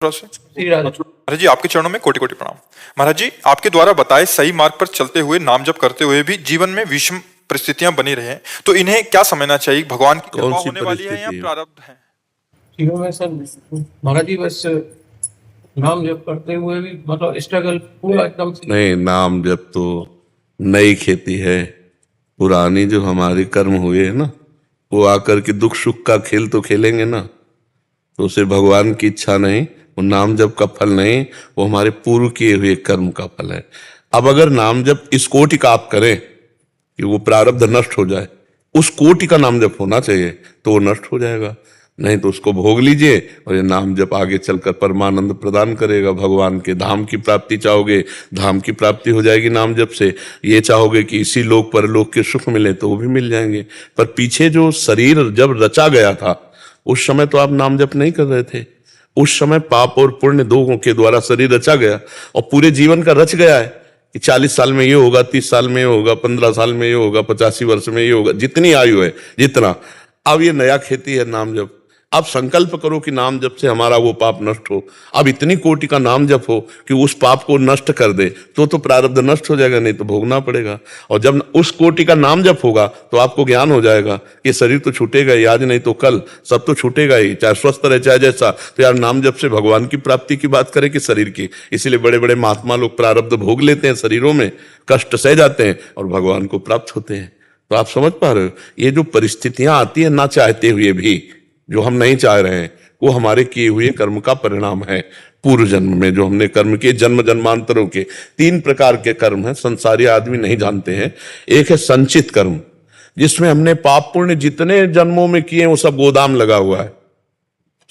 महाराज जी आपके चरणों में कोटि कोटि प्रणाम। महाराज जी आपके द्वारा बताए सही मार्ग पर चलते हुए नाम जप करते हुए भी जीवन में विषम परिस्थितियां बनी रहे तो इन्हें क्या समझना चाहिए? भगवान की कृपा होने वाली है या प्रारब्ध है? जीवन में सर महाराज जी बस नाम जप करते हुए भी मतलब स्ट्रगल पूरा एकदम नहीं, नाम जप तो नई खेती है। पुरानी जो हमारे कर्म हुए हैं ना, वो आकर के दुख सुख का खेल तो खेलेंगे ना, तो उसे भगवान की इच्छा नहीं, वो नाम जप का फल नहीं, वो हमारे पूर्व किए हुए कर्म का फल है। अब अगर नाम जप इस कोटि का आप करें कि वो प्रारब्ध नष्ट हो जाए, उस कोटि का नाम जप होना चाहिए, तो वो नष्ट हो जाएगा। नहीं तो उसको भोग लीजिए और ये नाम जप आगे चलकर परमानंद प्रदान करेगा। भगवान के धाम की प्राप्ति चाहोगे, धाम की प्राप्ति हो जाएगी नाम जप से। ये चाहोगे कि इसी लोक परलोक के सुख मिले, तो वो भी मिल जाएंगे। पर पीछे जो शरीर जब रचा गया था, उस समय तो आप नाम जप नहीं कर रहे थे। उस समय पाप और पुण्य दो के द्वारा शरीर रचा गया और पूरे जीवन का रच गया है कि 40 साल में ये होगा, 30 साल में ये होगा, 15 साल में ये होगा, 85 वर्ष में ये होगा, जितनी आयु है जितना। अब ये नया खेती है नाम जप। अब संकल्प करो कि नाम जप से हमारा वो पाप नष्ट हो। अब इतनी कोटि का नाम जप हो कि उस पाप को नष्ट कर दे, तो प्रारब्ध नष्ट हो जाएगा, नहीं तो भोगना पड़ेगा। और जब उस कोटि का नाम जप होगा तो आपको ज्ञान हो जाएगा कि शरीर तो छूटेगा ही, आज नहीं तो कल सब तो छूटेगा ही, चाहे स्वस्थ रहे चाहे जैसा। तो यार नाम जप से भगवान की प्राप्ति की बात करें कि शरीर की? इसीलिए बड़े बड़े महात्मा लोग प्रारब्ध भोग लेते हैं, शरीरों में कष्ट सह जाते हैं और भगवान को प्राप्त होते हैं। तो आप समझ पा रहे हो, ये जो परिस्थितियां आती है ना चाहते हुए भी, जो हम नहीं चाह रहे हैं, वो हमारे किए हुए कर्म का परिणाम है। पूर्व जन्म में जो हमने कर्म किए, जन्म जन्मांतरों के 3 प्रकार के कर्म हैं, संसारी आदमी नहीं जानते हैं। एक है संचित कर्म, जिसमें हमने पाप पुण्य जितने जन्मों में किए वो सब गोदाम लगा हुआ है,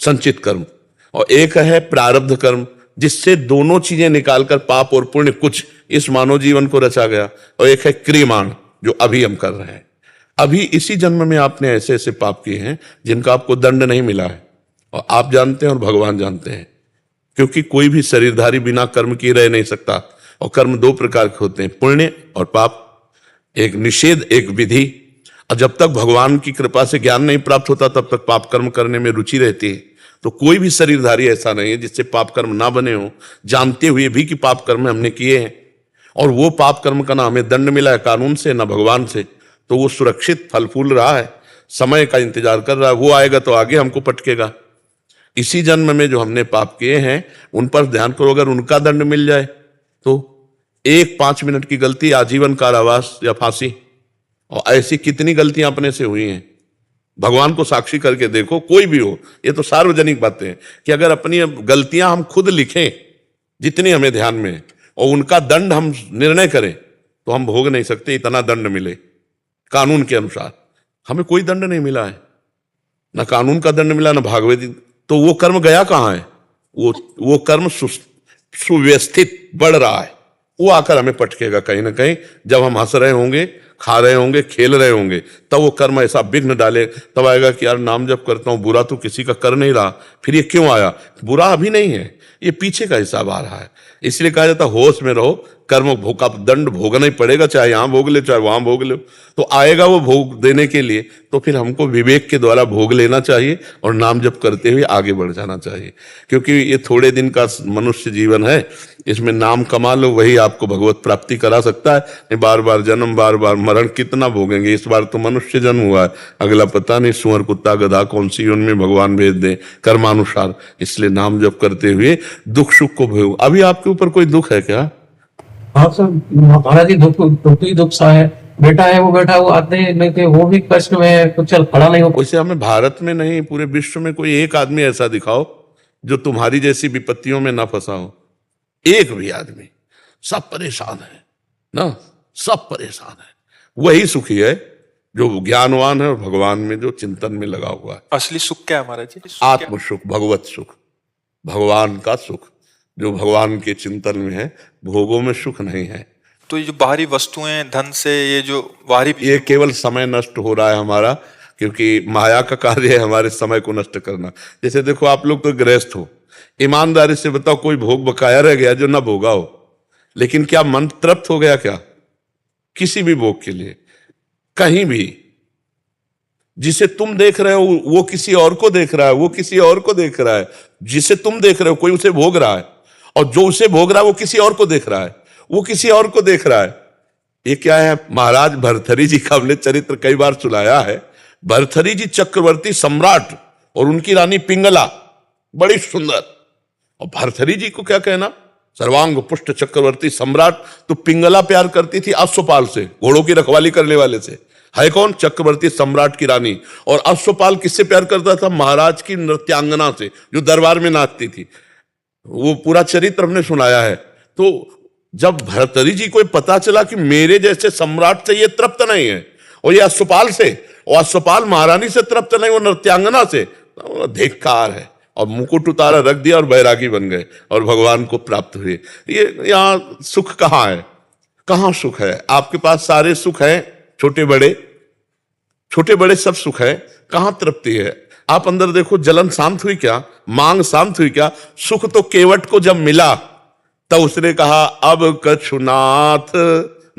संचित कर्म। और एक है प्रारब्ध कर्म, जिससे दोनों चीजें निकालकर पाप और पुण्य कुछ इस मानव जीवन को रचा गया। और एक है क्रियमाण, जो अभी हम कर रहे हैं। अभी इसी जन्म में आपने ऐसे ऐसे पाप किए हैं जिनका आपको दंड नहीं मिला है, और आप जानते हैं और भगवान जानते हैं, क्योंकि कोई भी शरीरधारी बिना कर्म किए रह नहीं सकता। और कर्म 2 प्रकार के होते हैं, पुण्य और पाप। एक निषेध, एक विधि। और जब तक भगवान की कृपा से ज्ञान नहीं प्राप्त होता, तब तक पाप कर्म करने में रुचि रहती है। तो कोई भी शरीरधारी ऐसा नहीं है जिससे पाप कर्म ना बने हो, जानते हुए भी कि पाप कर्म हमने किए हैं। और वो पाप कर्म का ना हमें दंड मिला है कानून से, ना भगवान से, तो वो सुरक्षित फल फूल रहा है, समय का इंतजार कर रहा है। वो आएगा तो आगे हमको पटकेगा। इसी जन्म में जो हमने पाप किए हैं उन पर ध्यान करो। अगर उनका दंड मिल जाए तो 5 मिनट की गलती, आजीवन कारावास या फांसी। और ऐसी कितनी गलतियां अपने से हुई हैं, भगवान को साक्षी करके देखो, कोई भी हो। ये तो सार्वजनिक बातें हैं कि अगर अपनी गलतियां हम खुद लिखें जितनी हमें ध्यान में, और उनका दंड हम निर्णय करें, तो हम भोग नहीं सकते इतना दंड मिले कानून के अनुसार। हमें कोई दंड नहीं मिला है, ना कानून का दंड मिला, ना भागवत। तो वो कर्म गया कहां है? वो कर्म सुव्यवस्थित बढ़ रहा है, वो आकर हमें पटकेगा कहीं ना कहीं। जब हम हंस रहे होंगे, खा रहे होंगे, खेल रहे होंगे, तब वो कर्म ऐसा विघ्न डाले, तब आएगा कि यार नाम जप करता हूं, बुरा तो किसी का कर नहीं रहा, फिर ये क्यों आया? बुरा अभी नहीं है, ये पीछे का हिसाब आ रहा है। इसलिए कहा जाता होश में रहो, कर्म का दंड भोगना ही पड़ेगा, चाहे यहां भोग ले चाहे वहां भोग ले। तो आएगा वो भोग देने के लिए, तो फिर हमको विवेक के द्वारा भोग लेना चाहिए और नाम जप करते हुए आगे बढ़ जाना चाहिए। क्योंकि ये थोड़े दिन का मनुष्य जीवन है, इसमें नाम कमा लो, वही आपको भगवत प्राप्ति करा सकता है। बार बार जन्म, बार बार मरण कितना भोगेंगे? इस बार तो मनुष्य जन्म हुआ है, अगला पता नहीं सुअर कुत्ता गधा कौन सी उनमें भगवान भेज दे कर्मानुसार। इसलिए नाम जप करते हुए दुख सुख को भोग। अभी आपके ऊपर कोई दुख है क्या? हाँ सर, महाराज जी दुख ही दुख सा है। बेटा है, वो बैठा वो आते नहीं थे, वो भी कष्ट में है, कुछ चल खड़ा नहीं हो। वैसे हमें भारत में नहीं, पूरे विश्व में कोई एक आदमी ऐसा दिखाओ जो तुम्हारी जैसी विपत्तियों में ना फंसा हो। एक भी आदमी। सब परेशान है ना, सब परेशान है। वही सुखी है जो ज्ञानवान है और भगवान में जो चिंतन में लगा हुआ है। असली सुख क्या है महाराज जी? आत्म सुख, भगवत सुख, भगवान का सुख, जो भगवान के चिंतन में है। भोगों में सुख नहीं है। तो ये जो बाहरी वस्तुएं, धन से ये जो बाहरी, ये केवल समय नष्ट हो रहा है हमारा, क्योंकि माया का कार्य है हमारे समय को नष्ट करना। जैसे देखो, आप लोग तो गृहस्थ हो, ईमानदारी से बताओ, कोई भोग बकाया रह गया जो ना भोगा हो? लेकिन क्या मन तृप्त हो गया क्या किसी भी भोग के लिए? कहीं भी जिसे तुम देख रहे हो वो किसी और को देख रहा है, वो किसी और को देख रहा है। जिसे तुम देख रहे हो कोई उसे भोग रहा है, और जो उसे भोग रहा है वो किसी और को देख रहा है, वो किसी और को देख रहा है। ये क्या है? महाराज भर्तृहरि जी का हमने चरित्र कई बार सुनाया है। भर्तृहरि जी चक्रवर्ती सम्राट और उनकी रानी पिंगला बड़ी सुंदर, और भर्तृहरि जी को क्या कहना, सर्वांग पुष्ट चक्रवर्ती सम्राट। तो पिंगला प्यार करती थी अश्वपाल से, घोड़ों की रखवाली करने वाले से। है कौन? चक्रवर्ती सम्राट की रानी। और अश्वपाल किससे प्यार करता था? महाराज की नृत्यांगना से, जो दरबार में नाचती थी। वो पूरा चरित्र हमने सुनाया है। तो जब भर्तृहरि जी को पता चला कि मेरे जैसे सम्राट से ये तृप्त नहीं है, और ये अश्वपाल से, और अश्वपाल महारानी से तृप्त नहीं, वो नृत्यांगना से, तो धिक्कार है। और मुकुट उतारा, रख दिया, और बैरागी बन गए और भगवान को प्राप्त हुए। ये यहाँ सुख कहाँ है? कहाँ सुख है? आपके पास सारे सुख हैं, छोटे बड़े सब सुख है, कहां तृप्ति है? आप अंदर देखो, जलन शांत हुई क्या? मांग शांत हुई क्या? सुख तो केवट को जब मिला तब उसने कहा, अब कछुनाथ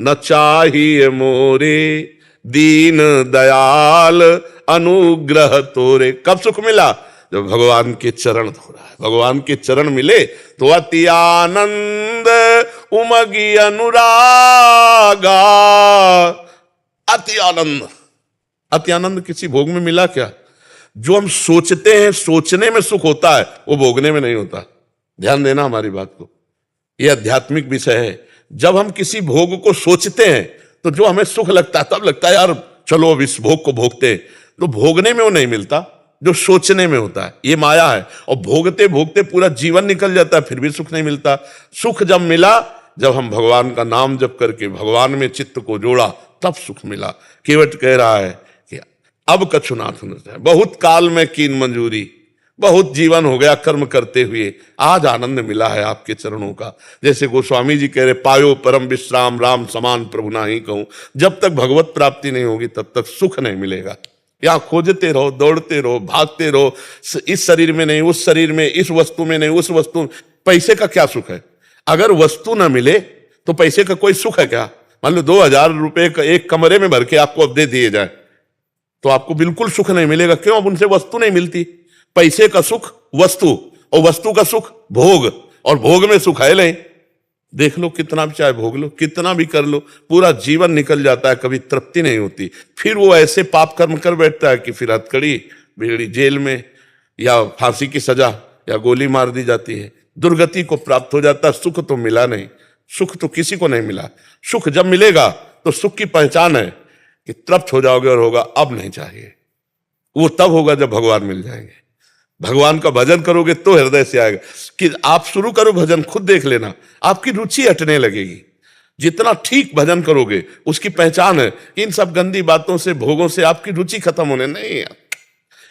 न चाहिए मोरे, दीन दयाल अनुग्रह तोरे। कब सुख मिला? जब भगवान के चरण धोरा है। भगवान के चरण मिले तो अति आनंद उमगी अनुरागा। अति आनंद, अति आनंद किसी भोग में मिला क्या? जो हम सोचते हैं, सोचने में सुख होता है, वो भोगने में नहीं होता। ध्यान देना हमारी बात को, यह आध्यात्मिक विषय है। जब हम किसी भोग को सोचते हैं तो जो हमें सुख लगता है, तब लगता है यार चलो अब इस भोग को भोगते हैं। तो भोगने में वो नहीं मिलता, जो सोचने में होता है। ये माया है। और भोगते भोगते पूरा जीवन निकल जाता है, फिर भी सुख नहीं मिलता। सुख जब मिला, जब हम भगवान का नाम जप करके भगवान में चित्त को जोड़ा, तब सुख मिला। केवट कह रहा है कि अब कछुनाथ न, बहुत काल में कीन मंजूरी, बहुत जीवन हो गया कर्म करते हुए, आज आनंद मिला है आपके चरणों का। जैसे गोस्वामी जी कह रहे, पायो परम विश्राम राम समान प्रभु ना ही कहूं। जब तक भगवत प्राप्ति नहीं होगी तब तक सुख नहीं मिलेगा। यहाँ खोजते रहो, दौड़ते रहो, भागते रहो, इस शरीर में नहीं, उस शरीर में, इस वस्तु में नहीं, उस वस्तु में। पैसे का क्या सुख है? अगर वस्तु ना मिले तो पैसे का कोई सुख है क्या? मान लो 2000 रुपए एक कमरे में भर के आपको अब दे दिए जाए तो आपको बिल्कुल सुख नहीं मिलेगा। क्यों? अब उनसे वस्तु नहीं मिलती। पैसे का सुख वस्तु, और वस्तु का सुख भोग, और भोग में सुख है नहीं। देख लो, कितना भी चाहे भोग लो, कितना भी कर लो, पूरा जीवन निकल जाता है, कभी तृप्ति नहीं होती। फिर वो ऐसे पाप कर्म कर बैठता है कि फिर हथकड़ी बेड़ी, जेल में, या फांसी की सजा, या गोली मार दी जाती है। दुर्गति को प्राप्त हो जाता है। सुख तो मिला नहीं, सुख तो किसी को नहीं मिला। सुख जब मिलेगा तो सुख की पहचान है कि तृप्त हो जाओगे और होगा अब नहीं चाहिए। वो तब होगा जब भगवान मिल जाएंगे। भगवान का भजन करोगे तो हृदय से आएगा। कि आप शुरू करो भजन, खुद देख लेना, आपकी रुचि हटने लगेगी। जितना ठीक भजन करोगे, उसकी पहचान है। इन सब गंदी बातों से, भोगों से आपकी रुचि खत्म होने नहीं।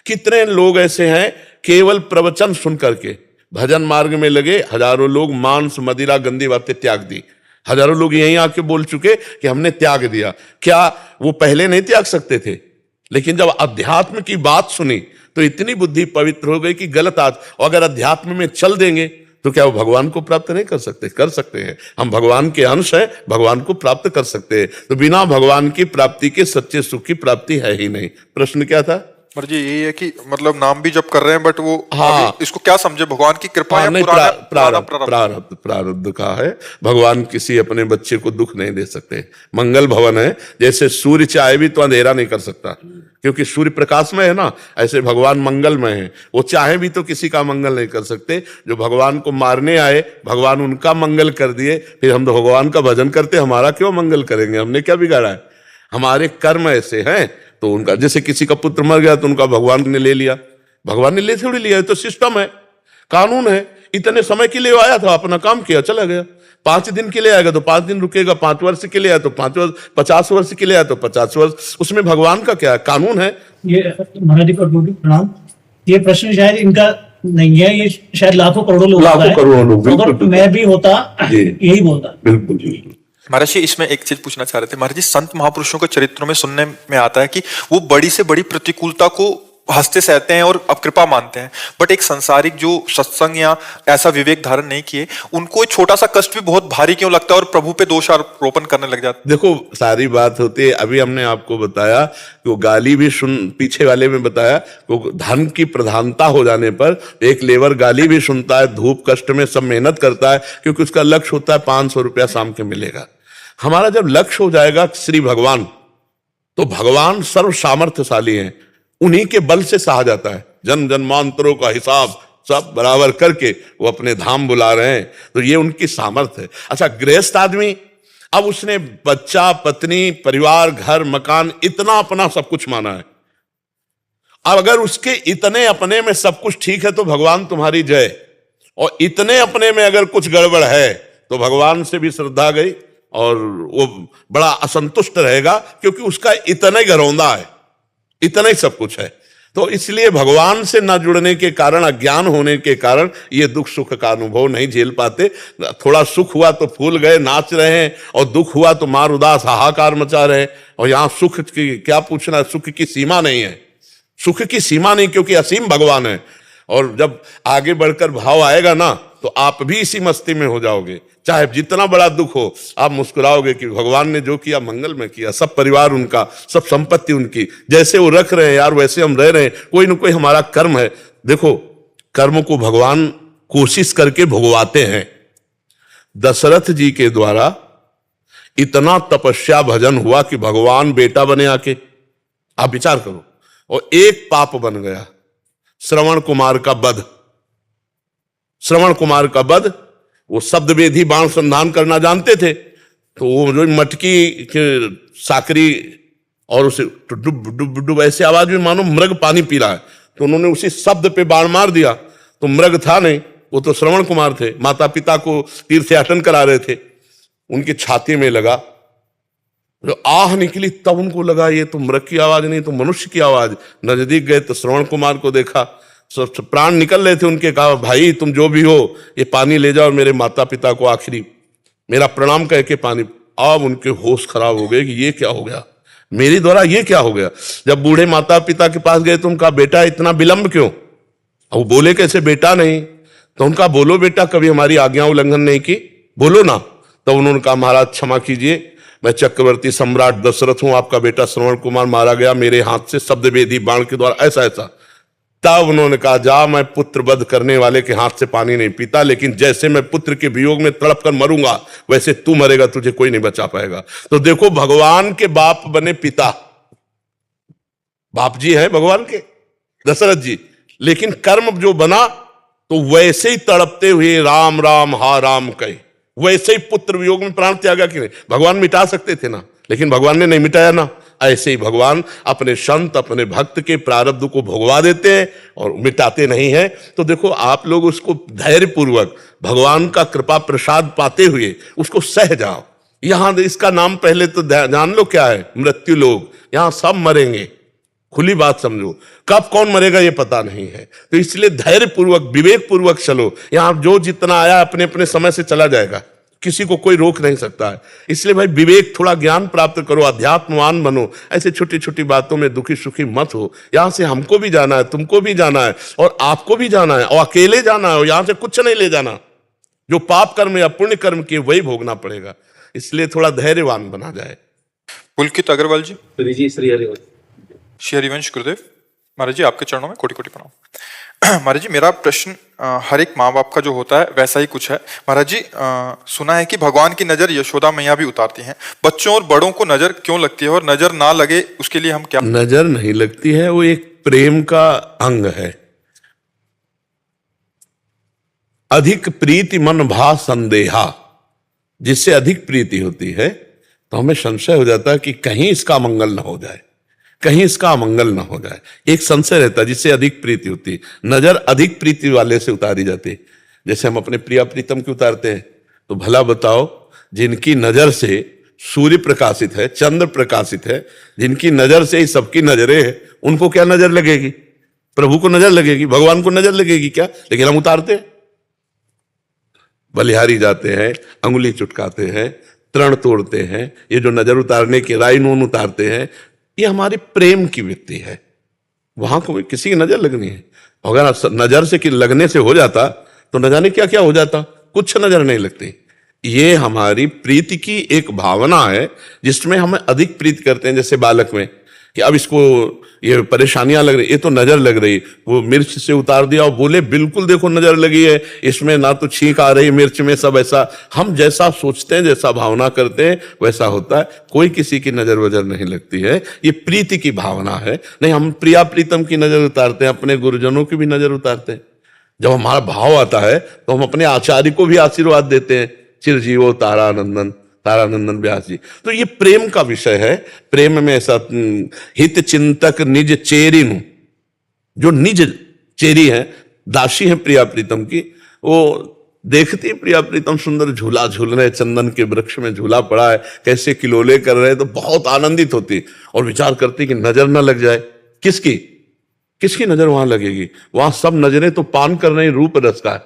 कितने लोग ऐसे हैं केवल प्रवचन सुन करके भजन मार्ग में लगे, हजारों लोग मांस मदिरा गंदी बातें त्याग दी। हजारों लोग यहीं आके बोल चुके कि हमने त्याग दिया। क्या वो पहले नहीं त्याग सकते थे? लेकिन जब अध्यात्म की बात सुनी तो इतनी बुद्धि पवित्र हो गई कि गलत आज, और अगर अध्यात्म में चल देंगे तो क्या वो भगवान को प्राप्त नहीं कर सकते? कर सकते हैं। हम भगवान के अंश हैं, भगवान को प्राप्त कर सकते हैं। तो बिना भगवान की प्राप्ति के सच्चे सुख की प्राप्ति है ही नहीं। प्रश्न क्या था? जी यही है कि मतलब नाम भी जब कर रहे हैं, बट वो हाँ, इसको क्या समझे, भगवान की कृपा या प्रारब्ध का है। भगवान किसी अपने बच्चे को दुख नहीं दे सकते। मंगल भवन है, जैसे सूर्य चाहे भी तो अंधेरा नहीं कर सकता, क्योंकि सूर्य प्रकाशमय है ना, ऐसे भगवान मंगलमय है। वो चाहे भी तो किसी का मंगल नहीं कर सकते। जो भगवान को मारने आए, भगवान उनका मंगल कर दिए, फिर हम तो भगवान का भजन करते, हमारा क्यों मंगल करेंगे? हमने क्या बिगाड़ा है? हमारे कर्म ऐसे हैं। तो उनका, जैसे किसी का पुत्र मर गया तो उनका भगवान ने ले लिया। भगवान ने ले थोड़ी लिया, तो सिस्टम है, कानून है। इतने समय के लिए आया था, अपना काम किया, चला गया। 5 दिन के लिए आएगा तो 5 दिन रुकेगा, 5 वर्ष के लिए आया तो 5 वर्ष, 50 वर्ष के लिए आया तो 50 वर्ष। उसमें भगवान का क्या है? कानून है। ये महाराज जी को प्रणाम। ये प्रश्न शायद इनका नहीं है, ये शायद लाखों करोड़ों लोग, अगर मैं भी होता यही बोलता। बिल्कुल। महाराज जी इसमें एक चीज पूछना चाह रहे थे। महाराज जी, संत महापुरुषों के चरित्रों में सुनने में आता है कि वो बड़ी से बड़ी प्रतिकूलता को हंसते सहते हैं और अब कृपा मानते हैं, बट एक संसारिक जो सत्संग या ऐसा विवेक धारण नहीं किए, उनको एक छोटा सा कष्ट भी बहुत भारी क्यों लगता है और प्रभु पे दोषारोपण करने लग जाते हैं। देखो सारी बात होती है, अभी हमने आपको बताया कि वो गाली भी पीछे वाले में बताया कि धन की प्रधानता हो जाने पर एक लेबर गाली भी सुनता है, धूप कष्ट में सब मेहनत करता है, क्योंकि उसका लक्ष्य होता है 500 रुपया शाम के मिलेगा। हमारा जब लक्ष्य हो जाएगा श्री भगवान, तो भगवान सर्व सामर्थ्यशाली हैं, उन्हीं के बल से सहा जाता है। जन्म जन्मांतरों का हिसाब सब बराबर करके वो अपने धाम बुला रहे हैं, तो ये उनकी सामर्थ्य है। अच्छा, गृहस्थ आदमी, अब उसने बच्चा, पत्नी, परिवार, घर, मकान, इतना अपना सब कुछ माना है। अब अगर उसके इतने अपने में सब कुछ ठीक है तो भगवान तुम्हारी जय, और इतने अपने में अगर कुछ गड़बड़ है तो भगवान से भी श्रद्धा गई और वो बड़ा असंतुष्ट रहेगा, क्योंकि उसका इतना ही घरौंदा है, इतना ही सब कुछ है। तो इसलिए भगवान से न जुड़ने के कारण, अज्ञान होने के कारण ये दुख सुख का अनुभव नहीं झेल पाते। थोड़ा सुख हुआ तो फूल गए, नाच रहे हैं, और दुख हुआ तो मार उदास हाहाकार मचा रहे हैं। और यहां सुख की क्या पूछना, सुख की सीमा नहीं है, सुख की सीमा नहीं, क्योंकि असीम भगवान है। और जब आगे बढ़कर भाव आएगा ना, तो आप भी इसी मस्ती में हो जाओगे। चाहे जितना बड़ा दुख हो, आप मुस्कुराओगे कि भगवान ने जो किया मंगल में किया, सब परिवार उनका, सब संपत्ति उनकी, जैसे वो रख रहे हैं यार वैसे हम रह रहे हैं, कोई ना कोई हमारा कर्म है। देखो, कर्म को भगवान कोशिश करके भुगवाते हैं। दशरथ जी के द्वारा इतना तपस्या भजन हुआ कि भगवान बेटा बने आके, आप विचार करो, और एक पाप बन गया, श्रवण कुमार का वध। श्रवण कुमार का वध, वो शब्द वेदी बाण संधान करना जानते थे, तो वो जो मटकी साकरी और उसे डुब डुब डुब ऐसे आवाज में मानो मृग पानी पी रहा है, तो उन्होंने उसी शब्द पे बाण मार दिया। तो मृग था नहीं, वो तो श्रवण कुमार थे, माता पिता को तीर्थयाटन करा रहे थे, उनकी छाती में लगा, जो आह निकली तब उनको लगा ये तो मृग की आवाज नहीं, तो मनुष्य की आवाज। नजदीक गए तो श्रवण कुमार को देखा, प्राण निकल रहे थे उनके। कहा, भाई तुम जो भी हो, ये पानी ले जाओ, मेरे माता पिता को आखिरी मेरा प्रणाम कह के पानी। अब उनके होश खराब हो गए कि ये क्या हो गया, मेरे द्वारा ये क्या हो गया। जब बूढ़े माता पिता के पास गए तो उनका, बेटा इतना विलंब क्यों। अब वो बोले कैसे, बेटा नहीं, तो उनका, बोलो बेटा, कभी हमारी आज्ञा उल्लंघन नहीं की, बोलो ना। तो उन्होंने कहा, महाराज क्षमा कीजिए, मैं चक्रवर्ती सम्राट दशरथ हूं, आपका बेटा श्रवण कुमार मारा गया मेरे हाथ से शब्द वेदी बाण के द्वारा, ऐसा ऐसा। तब उन्होंने कहा, जा, मैं पुत्र वध करने वाले के हाथ से पानी नहीं पीता, लेकिन जैसे मैं पुत्र के वियोग में तड़प कर मरूंगा वैसे तू मरेगा, तुझे कोई नहीं बचा पाएगा। तो देखो, भगवान के बाप बने पिता, बाप जी है भगवान के दशरथ जी, लेकिन कर्म जो बना तो वैसे ही तड़पते हुए राम राम हा राम कहे, वैसे ही पुत्र वियोग में प्राण त्यागा कि नहीं। भगवान मिटा सकते थे ना, लेकिन भगवान ने नहीं मिटाया ना। ऐसे ही भगवान अपने संत, अपने भक्त के प्रारब्ध को भुगवा देते हैं और मिटाते नहीं हैं। तो देखो, आप लोग उसको धैर्य पूर्वक भगवान का कृपा प्रसाद पाते हुए उसको सह जाओ। यहां इसका नाम पहले तो जान लो क्या है, मृत्यु लोग। यहां सब मरेंगे, खुली बात समझो, कब कौन मरेगा ये पता नहीं है। तो इसलिए धैर्य पूर्वक, विवेक पूर्वक चलो। यहां जो जितना आया अपने अपने समय से चला जाएगा, किसी को कोई रोक नहीं सकता है। इसलिए भाई विवेक, थोड़ा ज्ञान प्राप्त करो, अध्यात्मवान बनो। ऐसे छोटी छोटी बातों में दुखी सुखी मत हो। यहां से हमको भी जाना है, तुमको भी जाना है, और आपको भी जाना है, और अकेले जाना है, और यहां से कुछ नहीं ले जाना। जो पाप कर्म या पुण्य कर्म किए वही भोगना पड़ेगा। इसलिए थोड़ा धैर्यवान बना जाए। पुलकित अग्रवाल जी। श्री हरिवंश। श्री हरिवंश गुरुदेव। महाराज जी, आपके चरणों में कोटि कोटि प्रणाम। महाराज जी, मेरा प्रश्न हर एक माँ बाप का जो होता है वैसा ही कुछ है। महाराज जी, सुना है कि भगवान की नजर यशोदा मैया भी उतारती हैं। बच्चों और बड़ों को नजर क्यों लगती है, और नजर ना लगे उसके लिए हम क्या। नजर नहीं लगती है, वो एक प्रेम का अंग है। अधिक प्रीति मन भा संदेहा, जिससे अधिक प्रीति होती है तो हमें संशय हो जाता है कि कहीं इसका मंगल ना हो जाए, कहीं इसका अमंगल ना हो जाए। एक संशय रहता है, जिससे अधिक प्रीति होती है। नजर अधिक प्रीति वाले से उतारी जाती है। जैसे हम अपने प्रिया प्रीतम की उतारते हैं, तो भला बताओ, जिनकी नजर से सूर्य प्रकाशित है, चंद्र प्रकाशित है, जिनकी नजर से ही सबकी नजरें हैं, उनको क्या नजर लगेगी? प्रभु को नजर लगेगी, भगवान को नजर लगेगी क्या? लेकिन हम उतारते हैं, बलिहारी जाते हैं, अंगुली चुटकाते हैं, तृण तोड़ते हैं। ये जो नजर उतारने के राई नून उतारते हैं, ये हमारी प्रेम की वृत्ति है। वहां को किसी की नजर लगनी है। अगर नजर से लगने से हो जाता तो न जाने क्या क्या हो जाता, कुछ नजर नहीं लगती। ये हमारी प्रीति की एक भावना है जिसमें हम अधिक प्रीति करते हैं। जैसे बालक में कि अब इसको ये परेशानियां लग रही, ये तो नजर लग रही, वो मिर्च से उतार दिया और बोले बिल्कुल देखो नजर लगी है, इसमें ना तो छींक आ रही मिर्च में, सब ऐसा हम जैसा सोचते हैं, जैसा भावना करते हैं वैसा होता है। कोई किसी की नजर वजर नहीं लगती है, ये प्रीति की भावना है। नहीं, हम प्रिया प्रीतम की नजर उतारते हैं, अपने गुरुजनों की भी नजर उतारते हैं। जब हमारा भाव आता है तो हम अपने आचार्य को भी आशीर्वाद देते हैं, चिरजीवो तारानंदन व्यास जी। तो ये प्रेम का विषय है। प्रेम में ऐसा हित चिंतक निज चेरिनु, जो निज चेरी है, दासी है प्रिया प्रीतम की, वो देखती प्रिया प्रीतम सुंदर झूला झूल रहे, चंदन के वृक्ष में झूला पड़ा है, कैसे किलोले कर रहे, तो बहुत आनंदित होती और विचार करती कि नजर ना लग जाए। किसकी नजर वहां लगेगी? वहां सब नजरें तो पान कर रही रूप रस का।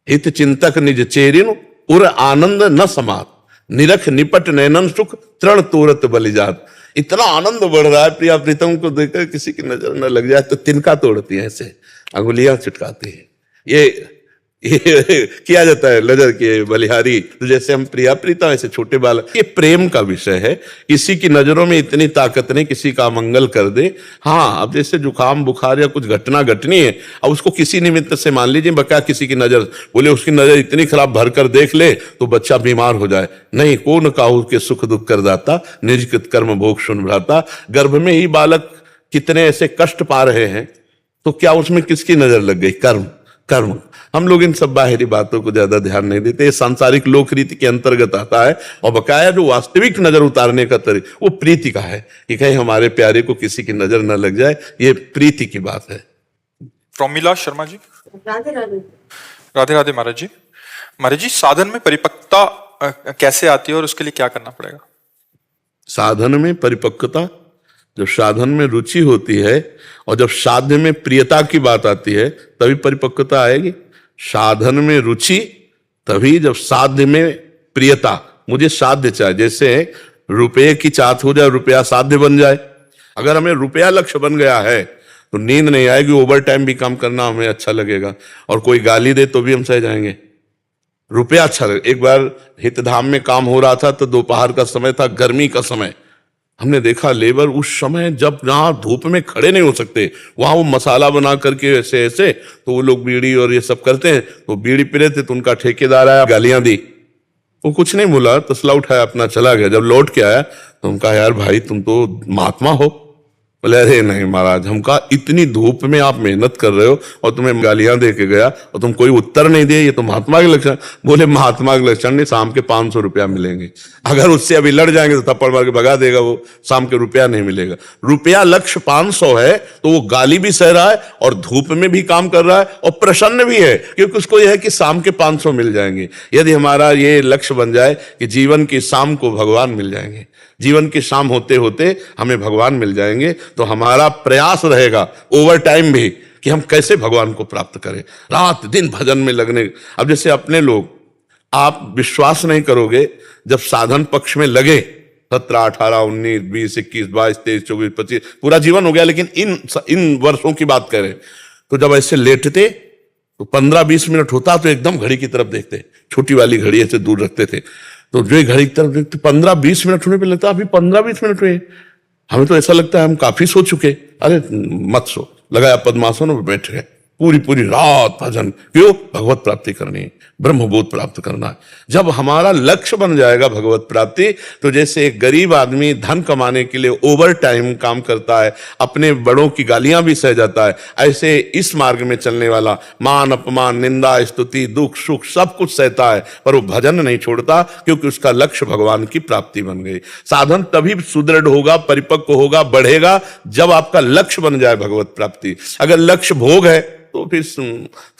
हित चिंतक निज चेरिनु उर आनंद न समात, निरख निपट नैनन सुख तृण तोरत बलिजात। इतना आनंद बढ़ रहा है प्रिया प्रीतम को देखकर, किसी की नजर न लग जाए तो तिनका तोड़ती है, ऐसे अंगुलियां चिटकाती है। ये किया जाता है नजर के बलिहारी। तो जैसे हम प्रिया प्रीतम, ऐसे छोटे बालक। ये प्रेम का विषय है। किसी की नजरों में इतनी ताकत नहीं किसी का मंगल कर दे। हाँ, अब जैसे जुकाम बुखार या कुछ घटना घटनी है, अब उसको किसी निमित्त से मान लीजिए बका किसी की नजर, बोले उसकी नजर इतनी खराब भर कर देख ले तो बच्चा बीमार हो जाए। नहीं, कौन काहू के सुख दुख कर दाता, निज कृत कर्म भोग सुन भ्राता। गर्भ में ही बालक कितने ऐसे कष्ट पा रहे हैं, तो क्या उसमें किसकी नजर लग गई? कर्म। हम लोग इन सब बाहरी बातों को ज्यादा ध्यान नहीं देते। सांसारिक लोक रीति के अंतर्गत आता है। और बकाया जो वास्तविक नजर उतारने का तरीका वो प्रीति का है कि कहीं हमारे प्यारे को किसी की नजर न लग जाए। ये प्रीति की बात है। प्रमिला शर्मा जी। राधे राधे। राधे राधे महाराज जी। महाराज जी, साधन में परिपक्वता कैसे आती है और उसके लिए क्या करना पड़ेगा? साधन में परिपक्वता, जब साधन में रुचि होती है और जब साध्य में प्रियता की बात आती है तभी परिपक्वता आएगी। साधन में रुचि तभी, जब साध्य में प्रियता। मुझे साध्य चाहिए, जैसे रुपये की चाहत हो जाए, रुपया साध्य बन जाए। अगर हमें रुपया लक्ष्य बन गया है तो नींद नहीं आएगी, ओवर टाइम भी काम करना हमें अच्छा लगेगा, और कोई गाली दे तो भी हम सह जाएंगे। रुपया अच्छा लगे। एक बार हितधाम में काम हो रहा था तो दोपहर का समय था, गर्मी का समय। हमने देखा लेबर उस समय जब जहां धूप में खड़े नहीं हो सकते, वहां वो मसाला बना करके ऐसे ऐसे, तो वो लोग बीड़ी और ये सब करते हैं, तो बीड़ी पी रहे थे तो उनका ठेकेदार आया, गालियां दी। वो कुछ नहीं बोला, तसला उठाया, अपना चला गया। जब लौट के आया तो उनका, यार भाई तुम तो महात्मा हो। बोले, अरे नहीं महाराज, हम कहा इतनी धूप में आप मेहनत कर रहे हो और तुम्हें गालियां दे के गया और तुम कोई उत्तर नहीं दिए, ये तो महात्मा के लक्षण। बोले, महात्मा के लक्षण नहीं, शाम के 500 रुपया मिलेंगे। अगर उससे अभी लड़ जाएंगे तो थप्पड़ मार के भगा देगा वो, शाम के रुपया नहीं मिलेगा। रुपया लक्ष्य 500 है तो वो गाली भी सह रहा है और धूप में भी काम कर रहा है और प्रसन्न भी है, क्योंकि उसको यह है कि शाम के 500 मिल जाएंगे। यदि हमारा ये लक्ष्य बन जाए कि जीवन की शाम को भगवान मिल जाएंगे, जीवन की शाम होते होते हमें भगवान मिल जाएंगे, तो हमारा प्रयास रहेगा ओवर टाइम भी कि हम कैसे भगवान को प्राप्त करें, रात दिन भजन में लगने। अब जैसे अपने लोग, आप विश्वास नहीं करोगे, जब साधन पक्ष में लगे 17, 18, 19, 20, 21, 22, 23, 24, 25, पूरा जीवन हो गया, लेकिन इन वर्षों की बात करें तो जब ऐसे लेटते तो 15-20 मिनट होता तो एकदम घड़ी की तरफ देखते, छोटी वाली घड़ी ऐसे दूर रखते थे, तो जो घड़ी की तरफ देखते 15-20 मिनट होने पे लगता अभी 15-20 मिनट हुए। हमें तो ऐसा लगता है हम काफी सो चुके। अरे मत सो, लगाया पद्मासन और बैठ गए, पूरी रात भजन। क्यों? भगवत प्राप्ति करनी है, ब्रह्मबोध प्राप्त करना है। जब हमारा लक्ष्य बन जाएगा भगवत प्राप्ति, तो जैसे एक गरीब आदमी धन कमाने के लिए ओवर टाइम काम करता है, अपने बड़ों की गालियां भी सह जाता है, ऐसे इस मार्ग में चलने वाला मान अपमान निंदा स्तुति दुख सुख सब कुछ सहता है, पर वो भजन नहीं छोड़ता, क्योंकि उसका लक्ष्य भगवान की प्राप्ति बन गई। साधन तभी सुदृढ़ होगा, परिपक्व होगा, बढ़ेगा, जब आपका लक्ष्य बन जाए भगवत प्राप्ति। अगर लक्ष्य भोग है तो फिर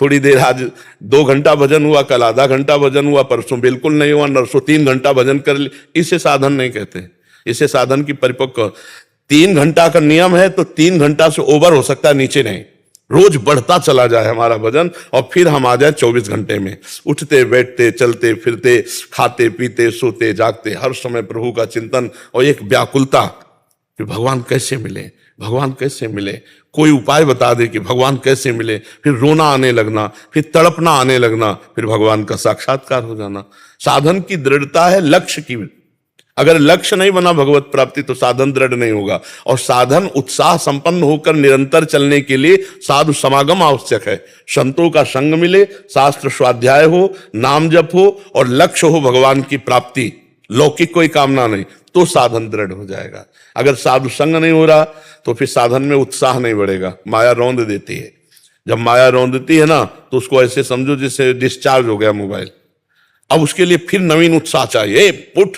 थोड़ी देर, आज 2 घंटा भजन हुआ, कल आधा घंटा भजन हुआ, परसों बिल्कुल नहीं हुआ, नरसों 3 घंटा भजन कर ले, इसे साधन नहीं कहते। इसे साधन की परिपक्व। 3 घंटा का नियम है तो 3 घंटा से ओवर हो सकता है, नीचे नहीं। रोज बढ़ता चला जाए हमारा भजन, और फिर हम आ जाए 24 घंटे में, उठते बैठते चलते फिरते खाते पीते सोते जागते, हर समय प्रभु का चिंतन और एक व्याकुलता कि भगवान कैसे मिले, भगवान कैसे मिले, कोई उपाय बता दे कि भगवान कैसे मिले, फिर रोना आने लगना, फिर तड़पना आने लगना, फिर भगवान का साक्षात्कार हो जाना। साधन की दृढ़ता है लक्ष्य की। अगर लक्ष्य नहीं बना भगवत प्राप्ति तो साधन दृढ़ नहीं होगा। और साधन उत्साह संपन्न होकर निरंतर चलने के लिए साधु समागम आवश्यक है। संतों का संग मिले, शास्त्र स्वाध्याय हो, नाम जप हो और लक्ष्य हो भगवान की प्राप्ति, लौकिक कोई कामना नहीं, तो साधन दृढ़ हो जाएगा। अगर साधु संग नहीं हो रहा तो फिर साधन में उत्साह नहीं बढ़ेगा, माया रौंद देती है। जब माया रौंदती है ना तो उसको ऐसे समझो जैसे डिस्चार्ज हो गया मोबाइल। अब उसके लिए फिर नवीन उत्साह चाहिए, उठ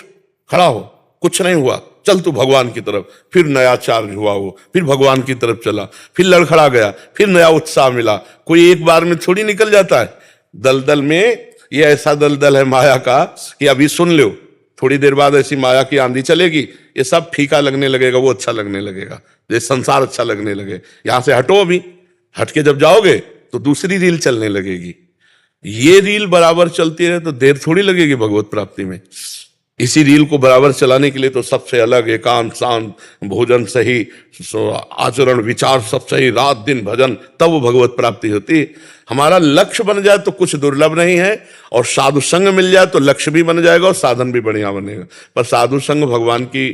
खड़ा हो, कुछ नहीं हुआ, चल तू भगवान की तरफ। फिर नया चार्ज हुआ वो, फिर भगवान की तरफ चला, फिर लड़खड़ा गया, फिर नया उत्साह मिला। कोई एक बार में थोड़ी निकल जाता है। दलदल में ये ऐसा दलदल है माया का कि अभी सुन लो, थोड़ी देर बाद ऐसी माया की आंधी चलेगी, ये सब फीका लगने लगेगा, वो अच्छा लगने लगेगा, ये संसार अच्छा लगने लगे। यहां से हटो, अभी हट के जब जाओगे तो दूसरी रील चलने लगेगी। ये रील बराबर चलती रहे तो देर थोड़ी लगेगी भगवत प्राप्ति में। इसी रील को बराबर चलाने के लिए तो सबसे अलग एकांत शांत, भोजन सही, आचरण विचार सब सही, रात दिन भजन, तब वो भगवत प्राप्ति होती। हमारा लक्ष्य बन जाए तो कुछ दुर्लभ नहीं है, और साधु संग मिल जाए तो लक्ष्य भी बन जाएगा और साधन भी बढ़िया बनेगा। पर साधु संग भगवान की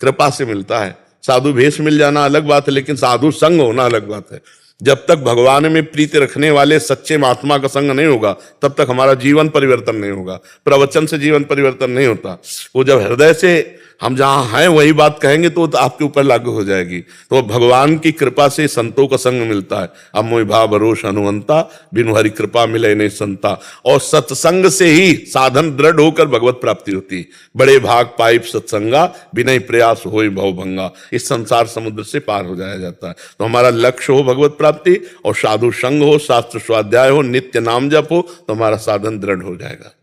कृपा से मिलता है। साधु भेष मिल जाना अलग बात है, लेकिन साधु संग होना अलग बात है। जब तक भगवान में प्रीति रखने वाले सच्चे महात्मा का संग नहीं होगा तब तक हमारा जीवन परिवर्तन नहीं होगा। प्रवचन से जीवन परिवर्तन नहीं होता। वो जब हृदय से हम जहां हैं वही बात कहेंगे तो आपके ऊपर लागू हो जाएगी। तो भगवान की कृपा से संतों का संग मिलता है। अब मोहि भाव भरोस हनुमंता, बिनु हरि कृपा मिले नहीं संता। और सत्संग से ही साधन दृढ़ होकर भगवत प्राप्ति होती। बड़े भाग पाइप सत्संगा, बिना प्रयास होय भवभंगा। इस संसार समुद्र से पार हो जाया जाता है। तो हमारा लक्ष्य हो भगवत प्राप्ति, और साधु संग हो, शास्त्र स्वाध्याय हो, नित्य नाम जप हो, तो हमारा साधन दृढ़ हो जाएगा।